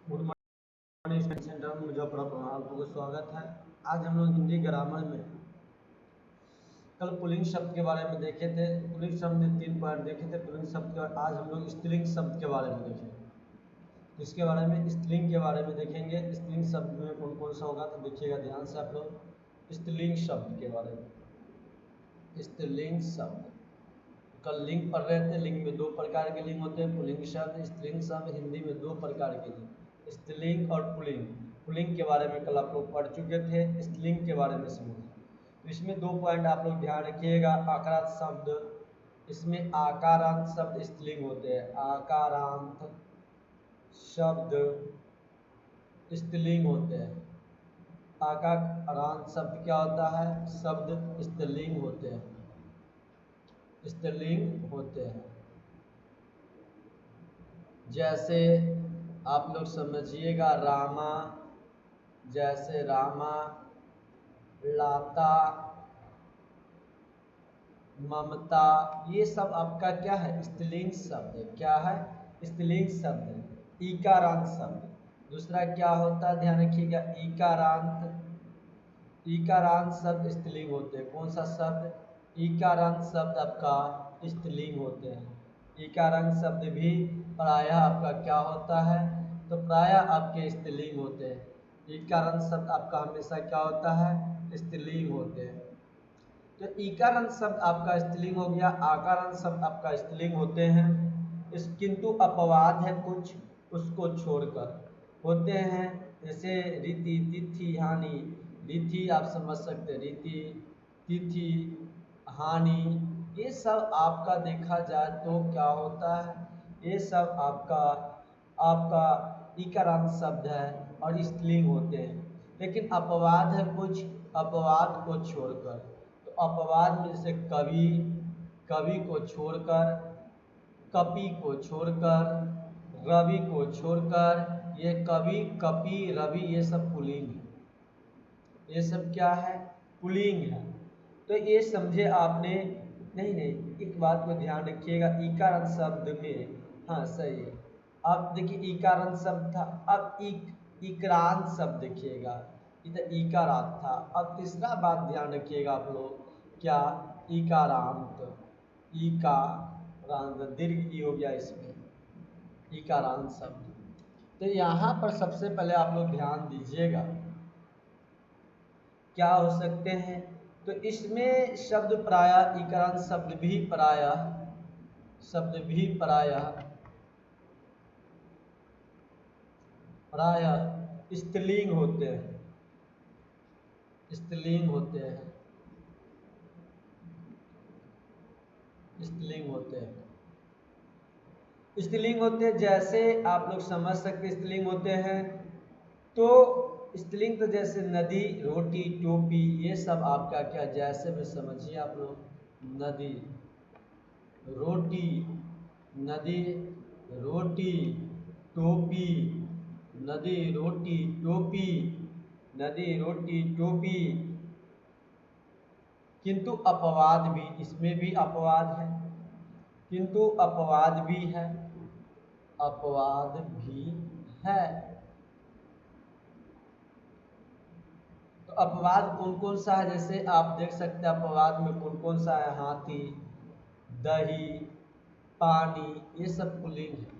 Good morning centre में मुजफ्फरपुर में आप लोगों को स्वागत है। आज हम लोग हिंदी ग्रामर में कल पुल्लिंग शब्द के बारे में देखे थे। पुल्लिंग शब्द में 3 पॉइंट देखे थे पुल्लिंग शब्द के। आज हम लोग स्त्रीलिंग शब्द के बारे में देखेंगे। इसके बारे में स्त्रीलिंग के बारे में देखेंगे। स्त्रीलिंग शब्द में कौन कौन सा होगा तो देखिएगा ध्यान से आप लोग। स्त्रीलिंग शब्द के बारे में, स्त्रीलिंग शब्द कल लिंग पढ़ रहे थे। लिंग में 2 प्रकार के लिंग होते हैं, पुल्लिंग शब्द, स्त्रीलिंग शब्द। हिंदी में 2 प्रकार के लिंग, स्त्रीलिंग और पुल्लिंग। पुल्लिंग के बारे में कल आप लोग पढ़ चुके थे, स्त्रीलिंग के बारे में समझे। तो इसमें 2 पॉइंट आप लोग ध्यान रखिएगा। आकारांत शब्द, इसमें आकारांत शब्द स्त्रीलिंग होते हैं। आकारांत शब्द स्त्रीलिंग होते हैं। आकारांत शब्द क्या होता है? शब्द स्त्रीलिंग होते हैं, स्त्रीलिंग होते हैं। जैसे आप लोग समझिएगा रामा, जैसे रामा, लाता, ममता, ये सब आपका क्या है? स्त्रीलिंग शब्द है। क्या है? स्त्रीलिंग शब्द है। ईकारांत शब्द दूसरा क्या होता है? ध्यान रखिएगा, ईकारांत। ईकारांत शब्द स्त्रीलिंग होते हैं। कौन सा शब्द? ईकारांत शब्द आपका स्त्रीलिंग होते हैं। ईकारांत शब्द भी प्रायः आपका क्या होता है? तो प्रायः आपके स्त्रीलिंग होते हैं। ईकारांत शब्द आपका हमेशा क्या होता है? स्त्रीलिंग होते हैं। तो ईकारांत शब्द आपका स्त्रीलिंग हो गया। आकारांत शब्द आपका स्त्रीलिंग होते हैं। किंतु अपवाद है कुछ, उसको छोड़कर होते हैं। जैसे रीति, तिथि, हानि। रीति आप समझ सकते हैं, रीति, तिथि, हानि, ये सब आपका देखा जाए तो क्या होता है? ये सब आपका आपका ईकारांत शब्द है और स्त्रीलिंग होते हैं। लेकिन अपवाद है कुछ, अपवाद को छोड़कर। तो अपवाद में जैसे कवि, कवि को छोड़कर, कपि को छोड़कर, रवि को छोड़कर, ये कवि, कपि, रवि ये सब पुल्लिंग है। ये सब क्या है? पुल्लिंग है। तो ये समझे आपने? नहीं नहीं, एक बात को ध्यान रखिएगा। ईकारांत शब्द में, हाँ सही है। अब देखिए ईकारांत शब्द था, अब इक्रांत शब्द देखिएगा, इधर ईकारांत था। अब तीसरा बात ध्यान रखिएगा आप लोग, क्या? ईकारांत, ईकारांत दीर्घ ई हो गया इसमें, ईकारांत शब्द। तो यहाँ पर सबसे पहले आप लोग ध्यान दीजिएगा क्या हो सकते हैं। तो इसमें शब्द प्रायः इकारांत शब्द भी प्रायः स्त्रीलिंग होते हैं, स्त्रीलिंग होते हैं, स्त्रीलिंग होते हैं, स्त्रीलिंग होते हैं। जैसे आप लोग समझ सकते स्त्रीलिंग होते हैं। तो स्त्रीलिंग तो जैसे नदी, रोटी, टोपी, ये सब आपका क्या? जैसे में समझिए आप लोग, नदी, रोटी, नदी, रोटी, टोपी, नदी, रोटी, टोपी, नदी, रोटी, टोपी। किंतु अपवाद भी, इसमें भी अपवाद है, किंतु अपवाद भी है, अपवाद भी है। तो अपवाद कौन कौन सा है? जैसे आप देख सकते हैं अपवाद में कौन कौन सा है? हाथी, दही, पानी, ये सब पुल्लिंग है।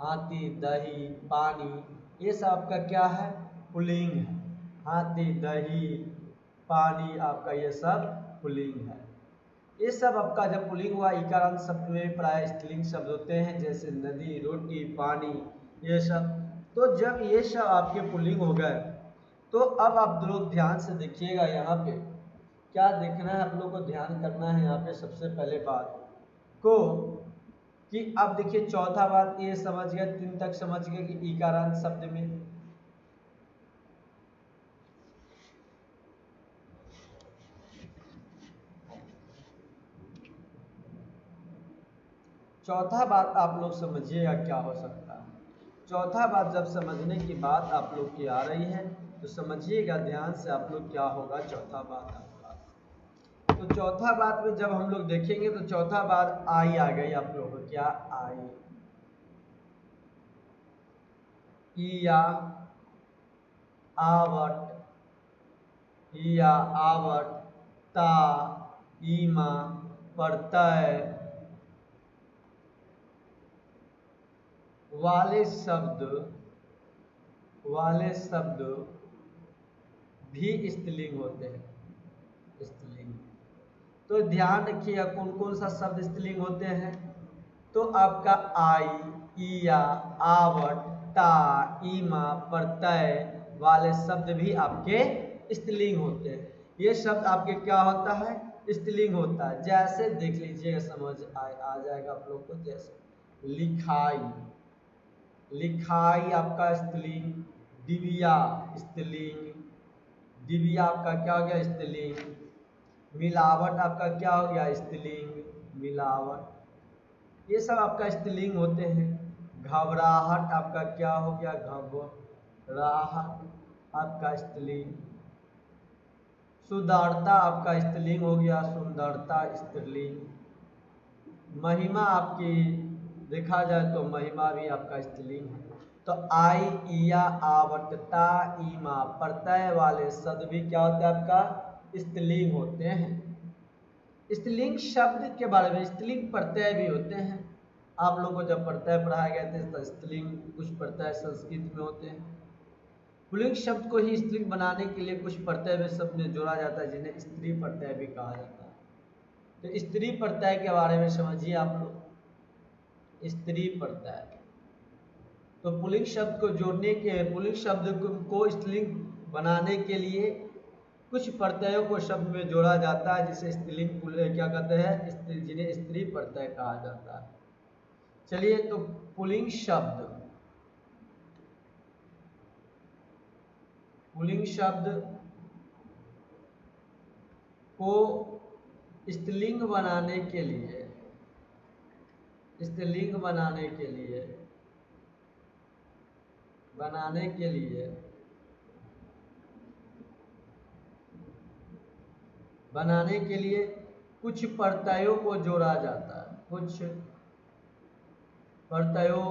हाथी, दही, पानी, ये सब आपका क्या है? पुल्लिंग है। हाथी, दही, पानी आपका ये सब पुल्लिंग है। ये सब आपका जब पुल्लिंग हुआ, इकारांत शब्द में प्राय स्त्रीलिंग शब्द होते हैं, जैसे नदी, रोटी, पानी, ये सब। तो जब ये सब आपके पुल्लिंग हो गए, तो अब आप लोग ध्यान से देखिएगा यहाँ पे क्या देखना है आप लोग को? ध्यान करना है यहाँ पे सबसे पहले बात को, कि अब देखिए चौथा बात ये समझ गए, 3 तक समझ गए कि इकारांत शब्द में। चौथा बात आप लोग समझिएगा क्या हो सकता है। चौथा बात जब समझने की बात आप लोग की आ रही है तो समझिएगा ध्यान से आप लोग क्या होगा चौथा बात आपका। तो चौथा बात में जब हम लोग देखेंगे तो चौथा बात आई आ गई आप लोगों को, क्या? आई। इया आवट, इया आवट, ता ईमा प्रत्यय वाले शब्द भी स्त्रीलिंग होते हैं। स्त्रीलिंग, तो ध्यान रखिएगा कौन कौन सा शब्द स्त्रीलिंग होते हैं। तो आपका आई, इया, आवट, ता, ईमा प्रत्यय वाले शब्द भी आपके स्त्रीलिंग होते हैं। ये शब्द आपके क्या होता है, स्त्रीलिंग होता है। जैसे देख लीजिएगा, समझ आ जाएगा आप लोग को। जैसे लिखाई, लिखाई आपका स्त्रीलिंग। दिव्या स्त्रीलिंग, दिव्या आपका क्या हो गया, स्त्रीलिंग। मिलावट आपका क्या हो गया, स्त्रीलिंग, मिलावट। ये सब आपका स्त्रीलिंग होते हैं। घबराहट आपका क्या हो गया, घबराहट आपका स्त्रीलिंग। सुंदरता आपका स्त्रीलिंग हो गया, सुंदरता स्त्रीलिंग। महिमा आपकी देखा जाए तो महिमा भी आपका स्त्रीलिंग है। तो आई, इया, आवटता, ईमा प्रत्यय वाले शब्द भी क्या होता है आपका, स्त्रीलिंग होते हैं। स्त्रीलिंग शब्द के बारे में, स्त्रीलिंग प्रत्यय भी होते हैं। आप लोगों को जब प्रत्यय पढ़ाए गए थे तो स्त्रीलिंग कुछ प्रत्यय संस्कृत में होते हैं। पुल्लिंग शब्द को ही स्त्रीलिंग बनाने के लिए कुछ प्रत्यय में शब्द में जोड़ा जाता है, जिन्हें स्त्री प्रत्यय भी कहा जाता है। तो स्त्री प्रत्यय के बारे में समझिए आप लोग। स्त्री प्रत्यय, तो पुल्लिंग शब्द को जोड़ने के, पुल्लिंग शब्द को स्त्रीलिंग बनाने के लिए कुछ प्रत्ययों को शब्द में जोड़ा जाता है, जिसे स्त्रीलिंग क्या कहते हैं, जिन्हें स्त्री प्रत्यय कहा जाता है। चलिए, तो पुल्लिंग शब्द, पुल्लिंग शब्द को स्त्रीलिंग बनाने के लिए, स्त्रीलिंग बनाने के लिए कुछ प्रत्ययों को जोड़ा जाता है। कुछ प्रत्ययों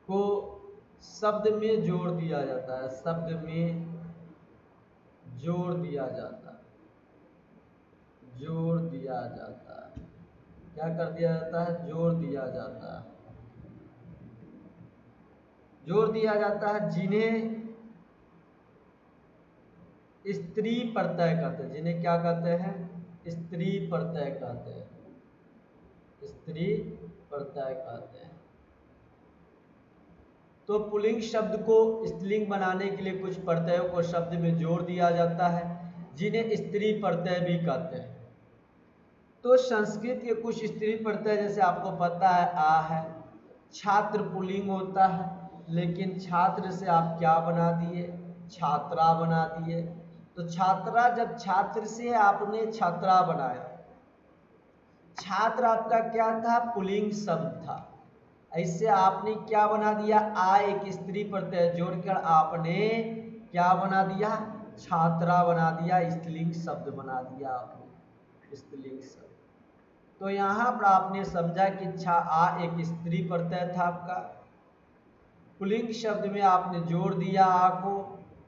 को शब्द में जोड़ दिया जाता है, शब्द में जोड़ दिया जाता है, जोड़ दिया जाता है। क्या कर दिया जाता है, जोड़ दिया जाता है, जोड़ दिया जाता है, जिन्हें स्त्री प्रत्यय कहते हैं। जिन्हें क्या कहते हैं, स्त्री प्रत्यय कहते हैं, स्त्री प्रत्यय कहते हैं। तो पुल्लिंग शब्द को स्त्रीलिंग बनाने के लिए कुछ प्रत्ययों को शब्द में जोड़ दिया जाता है, जिन्हें स्त्री प्रत्यय भी कहते हैं। तो संस्कृत के कुछ स्त्री प्रत्यय, जैसे आपको पता है आ है, छात्र पुल्लिंग होता है, लेकिन छात्र से आप क्या बना दिए, छात्रा बना दिए। तो छात्रा, जब छात्र से आपने छात्रा बनाया, छात्र आपका क्या था, पुल्लिंग शब्द था। ऐसे आपने क्या बना दिया, आ एक स्त्री प्रत्यय जोड़कर आपने क्या बना दिया, छात्रा बना दिया, स्त्रीलिंग शब्द बना दिया आपने, स्त्रीलिंग शब्द। तो यहाँ पर आपने समझा कि आ एक स्त्री प्रत्यय था आपका, पुल्लिंग शब्द में आपने जोड़ दिया आ को,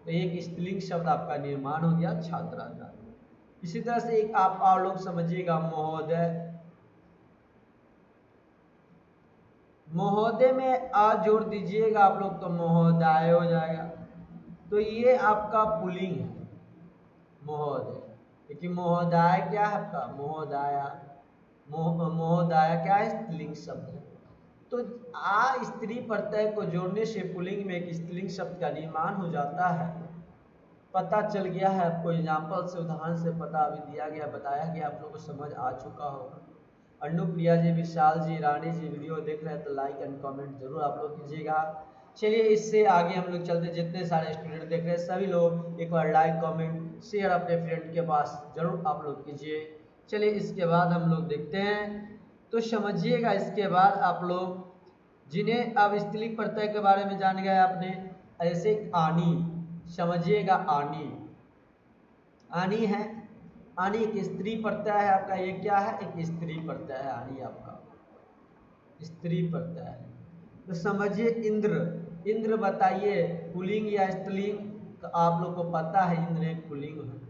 तो एक स्त्रीलिंग शब्द आपका निर्माण हो गया, छात्रा का। इसी तरह से एक आप और लोग समझिएगा, महोदय। महोदय में आ जोड़ दीजिएगा आप लोग तो महोदय हो जाएगा। तो ये आपका पुल्लिंग है, महोदय। क्योंकि महोदय क्या है आपका, महोदया, महोदया क्या है, स्त्रीलिंग शब्द है। तो आ स्त्री प्रत्यय को जोड़ने से पुल्लिंग में एक स्त्रीलिंग शब्द का निर्माण हो जाता है। पता चल गया है आपको, एग्जाम्पल से, उदाहरण से पता अभी दिया गया, बताया गया, आप लोगों को समझ आ चुका होगा। अनुप्रिया जी, विशाल जी, रानी जी वीडियो देख रहे हैं तो लाइक एंड कमेंट जरूर आप लोग कीजिएगा। चलिए, इससे आगे हम लोग चलते, जितने सारे स्टूडेंट देख रहे हैं सभी लोग एक बार लाइक कमेंट शेयर अपने फ्रेंड के पास जरूर आप लोग कीजिए। चलिए, इसके बाद हम लोग देखते हैं, तो समझिएगा। इसके बाद आप लोग जिन्हें अब स्त्रीलिंग प्रत्यय के बारे में जान गए आपने, ऐसे आनी, समझिएगा आनी, आनी है, आनी एक स्त्री प्रत्यय है आपका। ये क्या है, एक स्त्री प्रत्यय है आनी आपका, स्त्री प्रत्यय है। तो समझिए इंद्र, इंद्र बताइए पुल्लिंग या स्त्रीलिंग? तो आप लोग को पता है इंद्र एक पुल्लिंग है,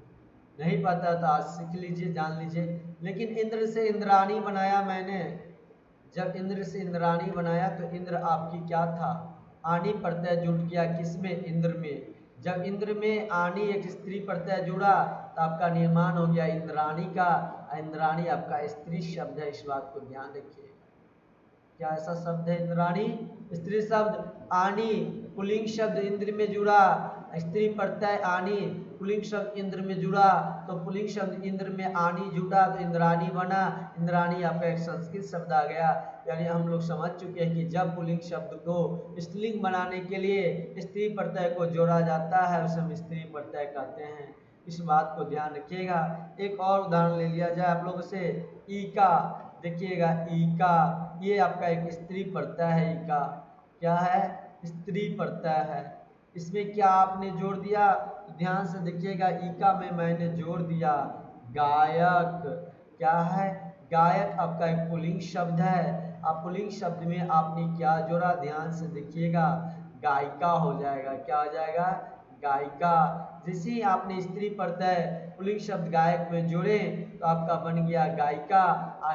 नहीं पता तो आज सीख लीजिए, जान लीजिए। लेकिन इंद्र से इंद्राणी बनाया मैंने, जब इंद्र से इंद्राणी बनाया तो इंद्र आपकी क्या था, आनी प्रत्यय जुड़ गया किसमें, इंद्र में। जब इंद्र में आनी एक स्त्री प्रत्यय जुड़ा तो आपका निर्माण हो गया इंद्राणी का। इंद्राणी आपका स्त्री शब्द है, इस बात को ध्यान रखिए। क्या ऐसा शब्द है इंद्राणी, स्त्री शब्द। आनी पुल्लिंग शब्द इंद्र में जुड़ा, स्त्री प्रत्यय आनी, पुल्लिंग शब्द इंद्र में जुड़ा, तो पुल्लिंग शब्द इंद्र में आनी जुड़ा तो इंद्राणी बना। इंद्राणी आपका एक संस्कृत शब्द आ गया। यानी हम लोग समझ चुके हैं कि जब पुल्लिंग शब्द को स्त्रीलिंग बनाने के लिए स्त्री प्रत्यय को जोड़ा जाता है उसे हम स्त्री प्रत्यय कहते हैं, इस बात को ध्यान रखिएगा। एक और उदाहरण ले लिया जाए आप लोगों से, ईका। देखिएगा ईका, ये आपका एक स्त्री प्रत्यय है। ईका क्या है, स्त्री प्रत्यय है। इसमें क्या आपने जोड़ दिया, ध्यान से देखिएगा, ईका में मैंने जोड़ दिया गायक। क्या है, गायक आपका एक पुल्लिंग शब्द है। आप पुल्लिंग शब्द में आपने क्या जोड़ा, ध्यान से देखिएगा, गायिका हो जाएगा। क्या हो जाएगा, गायिका। जैसे ही आपने स्त्री प्रत्यय पुल्लिंग शब्द गायक में जोड़े तो आपका बन गया गायिका।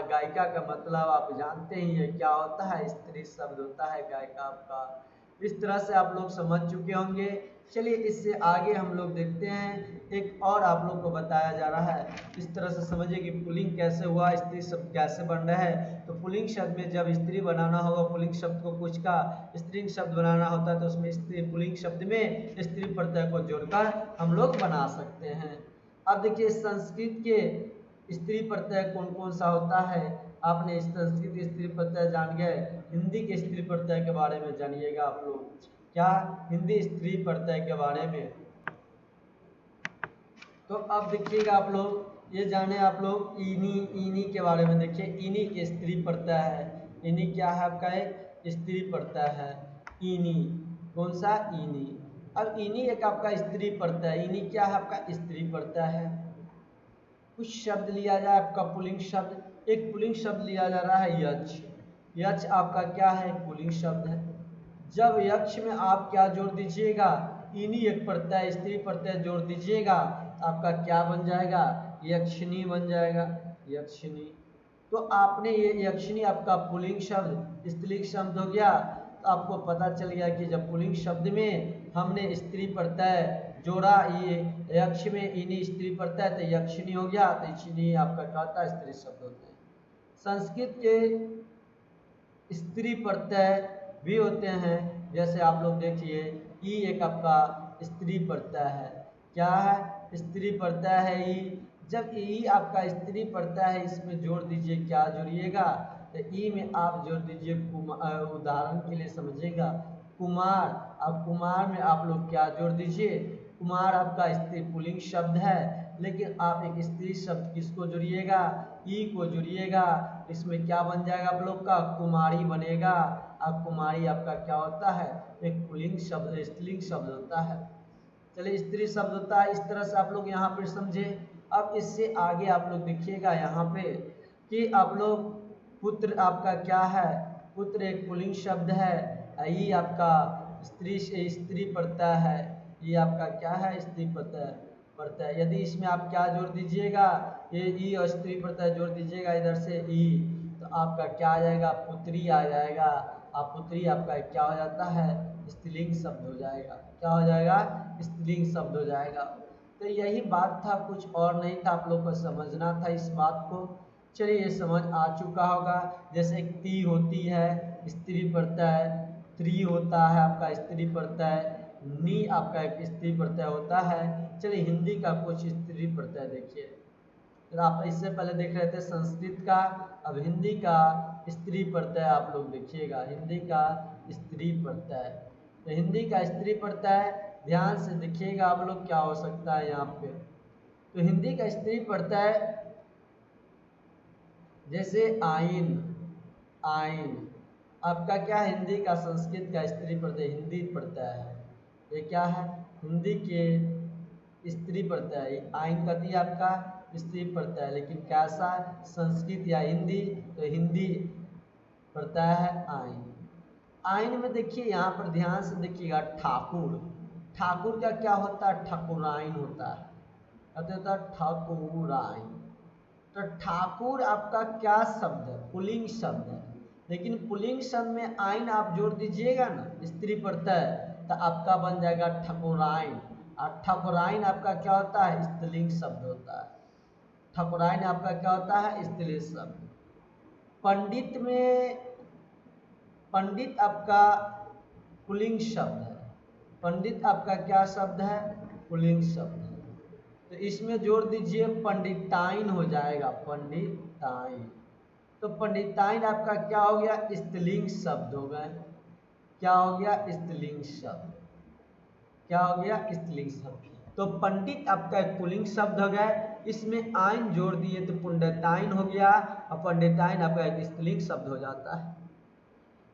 गायिका का मतलब आप जानते ही है क्या होता है, स्त्री शब्द होता है गायिका आपका। इस तरह से आप लोग समझ चुके होंगे। चलिए इससे आगे हम लोग देखते हैं, एक और आप लोग को बताया जा रहा है। इस तरह से समझिए कि पुल्लिंग कैसे हुआ, स्त्री शब्द कैसे बन रहा है। तो पुल्लिंग शब्द में जब स्त्री बनाना होगा, पुल्लिंग शब्द को कुछ का स्त्रीलिंग शब्द बनाना होता है तो उसमें स्त्री पुल्लिंग शब्द में स्त्री प्रत्यय को जोड़कर हम लोग बना सकते हैं। अब देखिए संस्कृत के स्त्री प्रत्यय कौन कौन सा होता है। आपने इस संस्कृत के स्त्री प्रत्यय जान गए, हिंदी के स्त्री प्रत्यय के बारे में जानिएगा आप लोग। क्या, हिंदी स्त्री प्रत्यय के बारे में। तो अब देखिएगा आप लोग, ये जाने आप लोग इनी, इनी के बारे में। देखिए इनी के स्त्री प्रत्यय है। इनी क्या है आपका, एक स्त्री प्रत्यय है। इनी, कौन सा, इनी। अब इनी एक आपका स्त्री प्रत्यय, इनी क्या है आपका, स्त्री प्रत्यय है। कुछ शब्द लिया जाए आपका पुल्लिंग शब्द, एक पुल्लिंग शब्द लिया जा रहा है यक्ष। यक्ष आपका क्या है, पुल्लिंग शब्द है। जब यक्ष में आप क्या जोड़ दीजिएगा, इनी एक प्रत्यय स्त्री प्रत्यय जोड़ दीजिएगा तो आपका क्या बन जाएगा, यक्षिणी बन जाएगा, यक्षिणी। तो आपने ये यक्षिणी आपका पुल्लिंग शब्द स्त्रीलिंग शब्द हो गया। तो आपको पता चल गया कि जब पुल्लिंग शब्द में हमने स्त्री प्रत्यय जोड़ा, ये यक्ष में इनी स्त्री प्रत्यय तो यक्षिणी हो गया। तो यक्षिणी आपका कहता है स्त्री शब्द होते हैं। संस्कृत के स्त्री प्रत्यय भी होते हैं, जैसे आप लोग देखिए ई एक आपका स्त्री प्रत्यय है। क्या है, स्त्री प्रत्यय है ई। जब ई आपका स्त्री प्रत्यय है, इसमें जोड़ दीजिए, क्या जोड़िएगा, तो ई में आप जोड़ दीजिए कुमार। उदाहरण के लिए समझिएगा, कुमार। अब कुमार में आप लोग क्या जोड़ दीजिए, कुमार आपका स्त्री पुल्लिंग शब्द है, लेकिन आप एक स्त्री शब्द किसको जोड़िएगा, ई को जोड़िएगा। इसमें क्या बन जाएगा आप लोग का, कुमारी बनेगा। अब कुमारी आपका क्या होता है, एक पुल्लिंग शब्द स्त्रीलिंग शब्द होता है। चलिए स्त्री शब्द होता है, इस तरह से आप लोग यहाँ पर समझे। अब इससे आगे आप लोग देखिएगा यहाँ पे कि आप लोग पुत्र आपका क्या है, पुत्र एक पुल्लिंग शब्द है। ये आपका स्त्री प्रत्यय है। ये आपका क्या है, स्त्री प्रत्यय। यदि इसमें आप क्या जोड़ दीजिएगा, ये ई और स्त्री प्रत्यय जोड़ दीजिएगा इधर से ई, तो आपका क्या आ जाएगा, पुत्री आ जाएगा। आप पुत्री आपका क्या हो जाता है, स्त्रीलिंग शब्द हो जाएगा। क्या हो जाएगा, स्त्रीलिंग शब्द हो जाएगा। तो यही बात था, कुछ और नहीं था, आप लोग को समझना था इस बात को। चलिए ये समझ आ चुका होगा। जैसे ती होती है स्त्री प्रत्यय, त्री होता है आपका स्त्री प्रत्यय, नी आपका एक स्त्री प्रत्यय होता है। चलिए हिंदी का कुछ स्त्री प्रत्यय देखिए। तो आप इससे पहले देख रहे थे संस्कृत का, अब हिंदी का स्त्री प्रत्यय आप लोग देखिएगा। हिंदी का स्त्री प्रत्यय, तो हिंदी का स्त्री प्रत्यय ध्यान से देखिएगा आप लोग, क्या हो सकता है यहाँ पे। तो हिंदी का स्त्री प्रत्यय जैसे आइन, आइन आपका क्या है, हिंदी का संस्कृत का स्त्री प्रत्यय हिंदी प्रत्यय है। ये क्या है, हिंदी के स्त्री प्रत्यय। आइन का दिया आपका स्त्री प्रत्यय, लेकिन कैसा, संस्कृत या हिंदी, तो हिंदी पड़ता है आइन। आइन में देखिए यहाँ पर ध्यान से देखिएगा ठाकुर, ठाकुर का क्या होता है, ठाकुराइन होता है, होता है ठाकुराइन। तो ठाकुर आपका क्या शब्द है, पुल्लिंग शब्द है, लेकिन पुल्लिंग शब्द में आइन आप जोड़ दीजिएगा ना, स्त्री प्रत्यय, तो आपका बन जाएगा ठाकुराइन। और ठाकुराइन आपका क्या होता है, स्त्रीलिंग शब्द होता है। ठाकुराइन आपका क्या होता है, स्त्रीलिंग शब्द। पंडित में, पंडित आपका पुल्लिंग शब्द है, पंडित आपका क्या शब्द है, पुल्लिंग शब्द है। तो इसमें जोड़ दीजिए पंडिताइन हो जाएगा, पंडिताइन। तो पंडिताइन आपका क्या हो गया, स्त्रीलिंग शब्द हो गए। क्या हो गया, स्त्रीलिंग शब्द। क्या हो गया, स्त्रीलिंग शब्द। तो पंडित आपका एक पुल्लिंग शब्द हो गया, इसमें आइन जोड़ दिए तो पंडिताइन हो गया, और पंडिताइन आपका एक स्त्रीलिंग शब्द हो जाता है।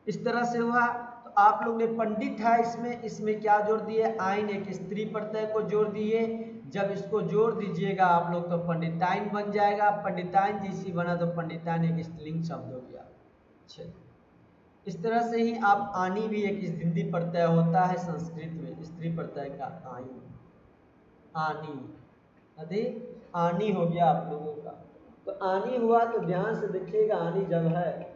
इस तरह से हुआ। तो आप लोग ने पंडित है इसमें क्या जोड़ दिए, आइन, एक स्त्री प्रत्यय को जोड़ दिए। जब इसको जोड़ दीजिएगा आप लोग तो पंडिताइन बन जाएगा। पंडिताइन जैसी बना तो पंडिताइन एक स्त्रीलिंग शब्द हो गया। अच्छा, इस तरह से ही आप आनी भी एक हिंदी प्रत्यय होता है संस्कृत में, स्त्री प्रत्यय का आइन, आनी। अरे आनी हो गया आप लोगों का। तो आनी हुआ तो ध्यान से देखिएगा, आनी जब है,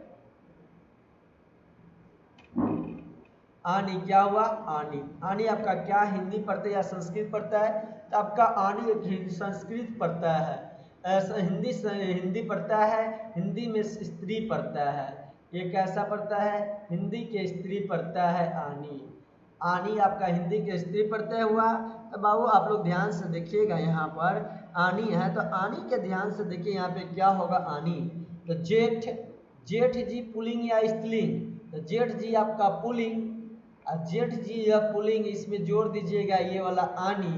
आनी क्या हुआ, आनी। आनी आपका क्या हिंदी प्रत्यय या संस्कृत प्रत्यय है, तो आपका आनी एक संस्कृत प्रत्यय है, ऐसा हिंदी प्रत्यय है, हिंदी में स्त्री प्रत्यय है। ये कैसा प्रत्यय है, हिंदी के स्त्री प्रत्यय है आनी। आनी आपका हिंदी के स्त्री प्रत्यय हुआ। तो बाबू आप लोग ध्यान से देखिएगा, यहाँ पर आनी है तो आनी के ध्यान से देखिए यहाँ पे क्या होगा, आनी। तो जेठ, जेठ जी पुल्लिंग या स्त्रीलिंग, तो जेठ जी आपका पुल्लिंग, और जेठ जी या पुल्लिंग, इसमें जोड़ दीजिएगा ये वाला आनी।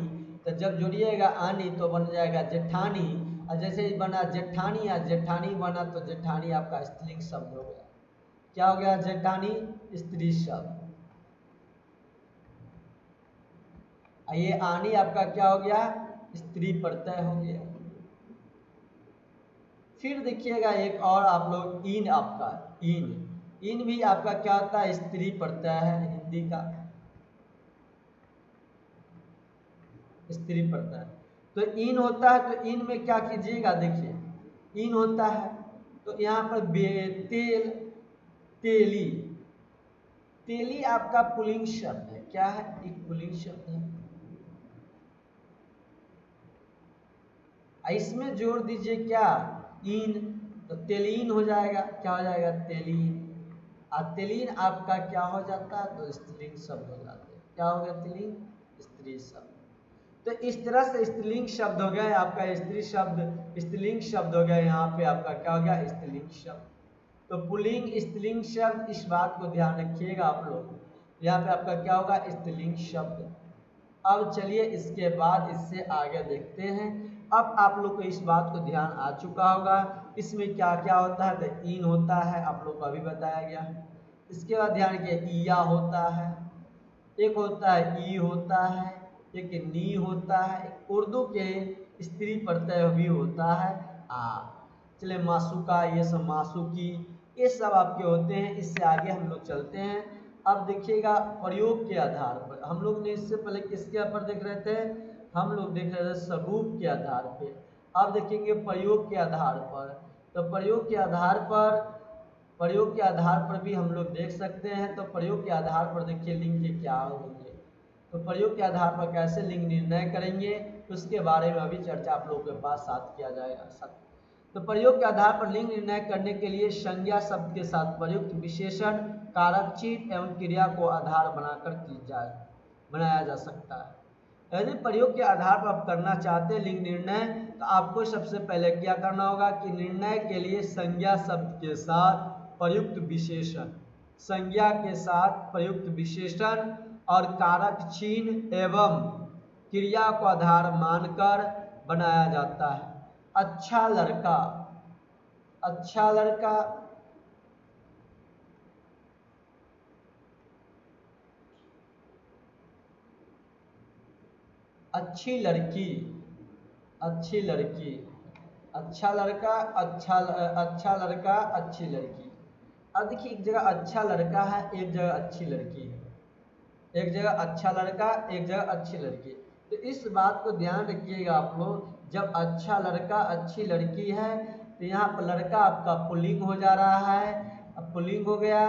तो जब जोड़िएगा आनी तो बन जाएगा जेठानी, और जैसे ही बना जेठानी या जेठानी बना तो जेठानी आपका स्त्रीलिंग शब्द हो गया। क्या हो गया, जेठानी स्त्री शब्द। ये आनी आपका क्या हो गया, स्त्री प्रत्यय हो गया। फिर देखिएगा एक और आप लोग इन, आपका इन, इन भी आपका क्या होता है, स्त्री प्रत्यय है, हिंदी का स्त्री प्रत्यय। तो इन होता है, तो इन में क्या कीजिएगा, देखिए इन होता है तो यहाँ पर तेल, तेली, तेली आपका पुल्लिंग शब्द है, क्या है, एक पुल्लिंग शब्द है। इसमें जोड़ दीजिए क्या, इन, तो तेलीन हो जाएगा। क्या हो जाएगा, तेलीन। और तेलीन आपका क्या हो जाता है, तो स्त्रीलिंग शब्द हो जाते हैं। क्या हो गया, तेलीन स्त्री शब्द। तो इस तरह से स्त्रीलिंग शब्द हो गया आपका, स्त्री शब्द स्त्रीलिंग शब्द हो गया, यहाँ पे आपका क्या हो गया, स्त्रीलिंग शब्द। तो पुल्लिंग स्त्रीलिंग शब्द, इस बात को ध्यान रखिएगा आप लोग, यहाँ पे आपका क्या होगा, स्त्रीलिंग शब्द। अब चलिए इसके बाद इससे आगे देखते हैं। अब आप लोग को इस बात को ध्यान आ चुका होगा, इसमें क्या क्या होता है, तो इन होता है, आप लोग को अभी बताया गया। इसके बाद ध्यान रखिए ईया होता है, एक होता है ई होता है, एक नी होता है, एक उर्दू के स्त्री प्रत्यय भी होता है आ। चले मासूका, ये सब मासूकी, ये सब आपके होते हैं। इससे आगे हम लोग चलते हैं। अब देखिएगा प्रयोग के आधार पर, हम लोग ने इससे पहले किसके पर देख रहे थे, हम लोग देख रहे थे स्वरूप के आधार पे। अब देखेंगे प्रयोग के आधार पर। तो प्रयोग के आधार पर, प्रयोग के आधार पर भी हम लोग देख सकते हैं। तो प्रयोग के आधार पर देखिए लिंग के क्या होंगे, तो प्रयोग के आधार पर कैसे लिंग निर्णय करेंगे, उसके बारे में अभी चर्चा आप लोगों के पास साथ किया जाएगा। तो प्रयोग के आधार पर लिंग निर्णय करने के लिए संज्ञा शब्द के साथ प्रयुक्त विशेषण, कारक चिन्ह एवं क्रिया को आधार बनाकर बनाया जा सकता है। यदि प्रयोग के आधार पर आप करना चाहते हैं लिंग निर्णय, तो आपको सबसे पहले क्या करना होगा कि निर्णय के लिए संज्ञा शब्द के साथ प्रयुक्त विशेषण, संज्ञा के साथ प्रयुक्त विशेषण और कारक चिन्ह एवं क्रिया को आधार मानकर बनाया जाता है। अच्छा लड़का, अच्छा लड़का, अच्छी लड़की, अच्छी लड़की, अच्छा लड़का, अच्छा लड़का, अच्छी लड़की। अब देखिए एक जगह अच्छा लड़का है, एक जगह अच्छी लड़की है, एक जगह अच्छा लड़का, एक जगह अच्छी लड़की। तो इस बात को ध्यान रखिएगा आप लोग, जब अच्छा लड़का अच्छी लड़की है तो यहाँ पर लड़का आपका पुल्लिंग हो जा रहा है, अब पुल्लिंग हो गया,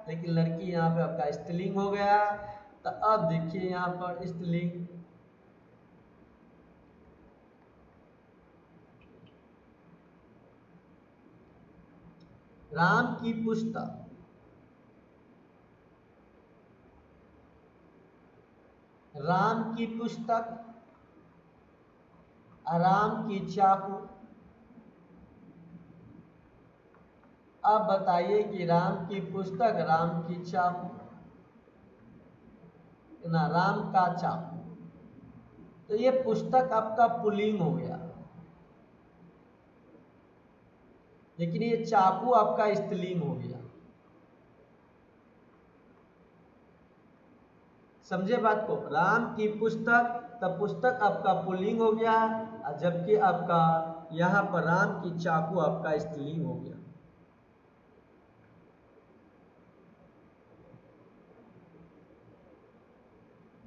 लेकिन लड़की यहाँ पे आपका स्त्रीलिंग हो गया। तो अब देखिए यहाँ पर स्त्रीलिंग, राम की पुस्तक, राम की पुस्तक, राम की चाकू। अब बताइए कि राम की पुस्तक, राम की चाकू, ना राम का चाकू, तो ये पुस्तक आपका पुल्लिंग हो गया, लेकिन ये चाकू आपका स्त्रीलिंग हो गया। समझे बात को, राम की पुस्तक, तब पुस्तक आपका पुल्लिंग हो गया, जबकि आपका यहाँ पर राम की चाकू आपका स्त्रीलिंग हो गया।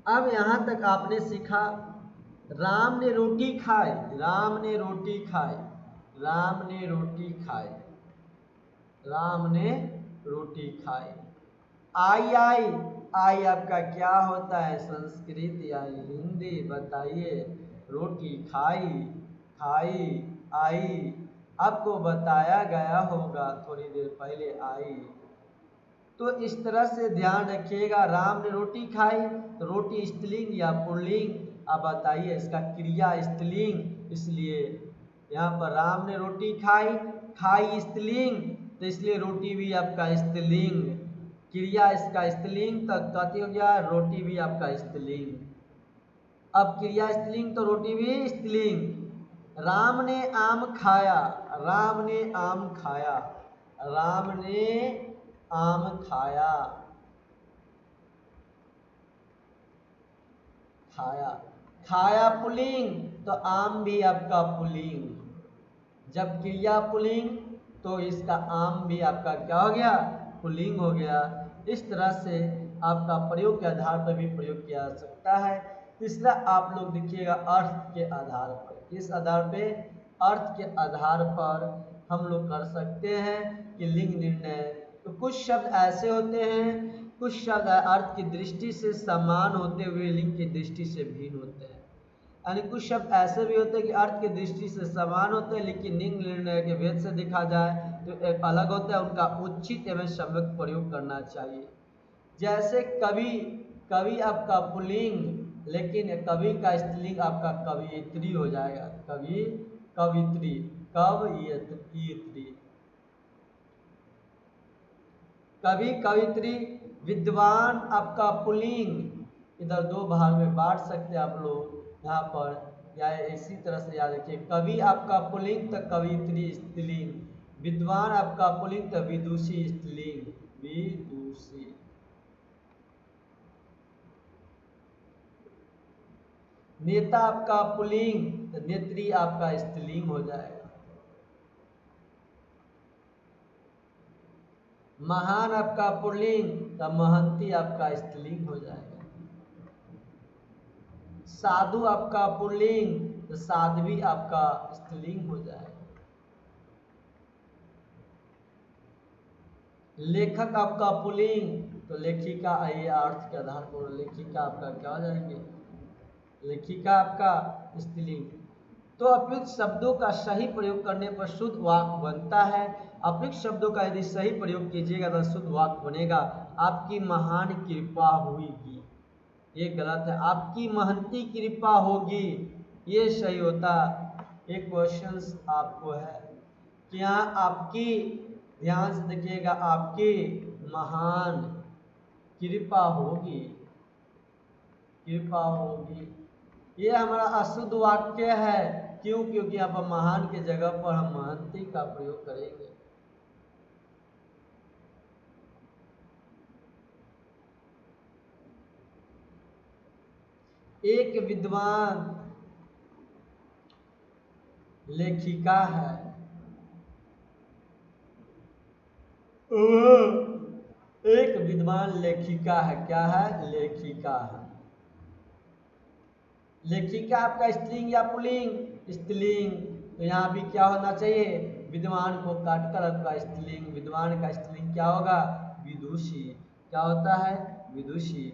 अब यहां तक आपने सीखा, राम ने रोटी खाई, राम ने रोटी खाई, राम ने रोटी खाई, राम ने रोटी खाई। आई आई, आई आपका क्या होता है, संस्कृत या हिंदी, बताइए। रोटी खाई, खाई, आई, आपको बताया गया होगा थोड़ी देर पहले, आई। तो इस तरह से ध्यान रखिएगा, राम ने रोटी खाई तो रोटी स्त्रीलिंग या पुल्लिंग, अब बताइए इसका क्रिया स्त्रीलिंग, इसलिए यहाँ पर राम ने रोटी खाई, खाई स्त्रीलिंग, तो इसलिए रोटी भी आपका स्त्रीलिंग, क्रिया इसका स्त्रीलिंग, तक कथी हो गया, रोटी भी आपका स्त्रीलिंग। अब क्रिया स्त्रीलिंग तो रोटी भी स्त्रीलिंग। राम ने आम खाया, राम ने आम खाया, राम ने आम खाया, खाया, खाया पुल्लिंग, तो आम भी आपका पुल्लिंग, जब क्रिया पुल्लिंग तो इसका आम भी आपका क्या हो गया, पुल्लिंग हो गया। इस तरह से आपका प्रयोग के आधार पर भी प्रयोग किया जा सकता है। तीसरा आप लोग देखिएगा अर्थ के आधार पर, इस आधार पे अर्थ के आधार पर हम लोग कर सकते हैं कि लिंग निर्णय। तो कुछ शब्द ऐसे होते हैं, कुछ शब्द अर्थ की दृष्टि से समान होते हुए लिंग की दृष्टि से भिन्न होते हैं, यानी कुछ शब्द ऐसे भी होते हैं कि अर्थ की दृष्टि से समान होते हैं, लेकिन लिंग निर्णय के भेद से देखा जाए तो एक अलग होता है, उनका उचित एवं सम्यक प्रयोग करना चाहिए। जैसे कवि, कवि आपका पुल्लिंग, लेकिन कवि का स्त्रीलिंग आपका कवयित्री हो जाएगा, कवि, कवित्री, कवयित्री, कवि, कवित्री। विद्वान आपका पुल्लिंग, इधर दो भाग में बांट सकते हैं आप लोग यहाँ पर, या इसी तरह से याद रखिए, कवि आपका पुल्लिंग तो कवित्री स्त्रीलिंग, विद्वान आपका पुल्लिंग तो विदुषी स्त्रीलिंग, विदुषी। नेता आपका पुल्लिंग तो नेत्री आपका स्त्रीलिंग हो जाएगा। महान आपका पुल्लिंग तो महंती आपका स्त्रीलिंग हो जाएगा। साधु आपका पुल्लिंग तो साध्वी आपका स्त्रीलिंग हो जाएगा। लेखक आपका पुल्लिंग तो लेखिका, आइए अर्थ के आधार पर लेखिका आपका क्या हो जाएंगे, लेखिका आपका स्त्रीलिंग। तो अप्रयुक्त शब्दों का सही प्रयोग करने पर शुद्ध वाक्य बनता है। अप्रयुक्त शब्दों का यदि सही प्रयोग कीजिएगा तो शुद्ध वाक्य बनेगा, आपकी महान कृपा हुई, ये गलत है, आपकी महंती कृपा होगी, ये सही होता। एक क्वेश्चन आपको है कि यहाँ आपकी, ध्यान से देखिएगा, आपकी महान कृपा होगी, कृपा होगी, ये हमारा अशुद्ध वाक्य है। क्यों? क्योंकि यहाँ पर महान के जगह पर हम महंती का प्रयोग करेंगे। एक विद्वान लेखिका है, वह एक विद्वान लेखिका है। क्या है? लेखिका है। लेखिका आपका स्त्रीलिंग या पुल्लिंग? स्त्रीलिंग। तो यहाँ भी क्या होना चाहिए? विद्वान को काटकर आपका स्त्रीलिंग, विद्वान का स्त्रीलिंग क्या होगा? विदुषी। क्या होता है? विदुषी।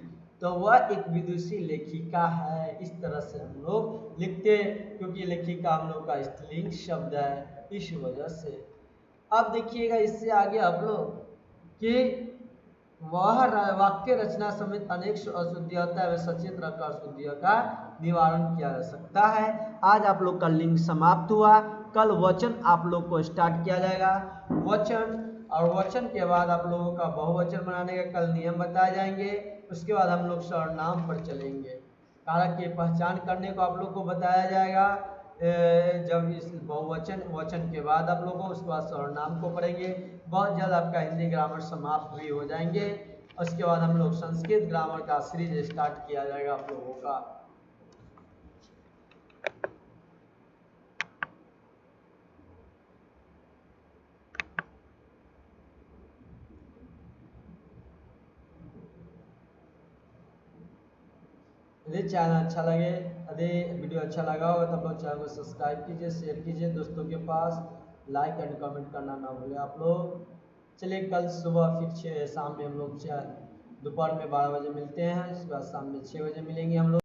तो वह एक विदुषी लेखिका है। इस तरह से हम लोग लिखते हैं, क्योंकि लेखिका हम लोग का स्त्रीलिंग शब्द है, इस वजह से। अब देखिएगा इससे आगे आप लोग कि वह वाक्य रचना समेत अनेक अशुद्धियों व सचेत रखकर अशुद्धियों का निवारण किया जा सकता है। आज आप लोग का लिंक समाप्त हुआ। कल वचन आप लोग को स्टार्ट किया जाएगा। वचन, और वचन के बाद आप लोगों का बहुवचन बनाने का कल नियम बताए जाएंगे। उसके बाद हम लोग सर्वनाम पर चलेंगे। कारक की पहचान करने को आप लोग को बताया जाएगा। जब इस बहुवचन वचन के बाद आप लोगों को, उसके बाद सर्वनाम को पढ़ेंगे। बहुत जल्द आपका हिंदी ग्रामर समाप्त भी हो जाएंगे। उसके बाद हम लोग संस्कृत ग्रामर का सीरीज स्टार्ट किया जाएगा आप लोगों का। यदि चैनल अच्छा लगे, यदि वीडियो अच्छा लगा हो तब लोग चैनल को सब्सक्राइब कीजिए, शेयर कीजिए दोस्तों के पास, लाइक एंड कमेंट करना ना भूलें आप लोग। चलिए कल सुबह फिर शाम में हम लोग दोपहर में 12 बजे मिलते हैं। उसके बाद शाम में 6 बजे मिलेंगे हम लोग।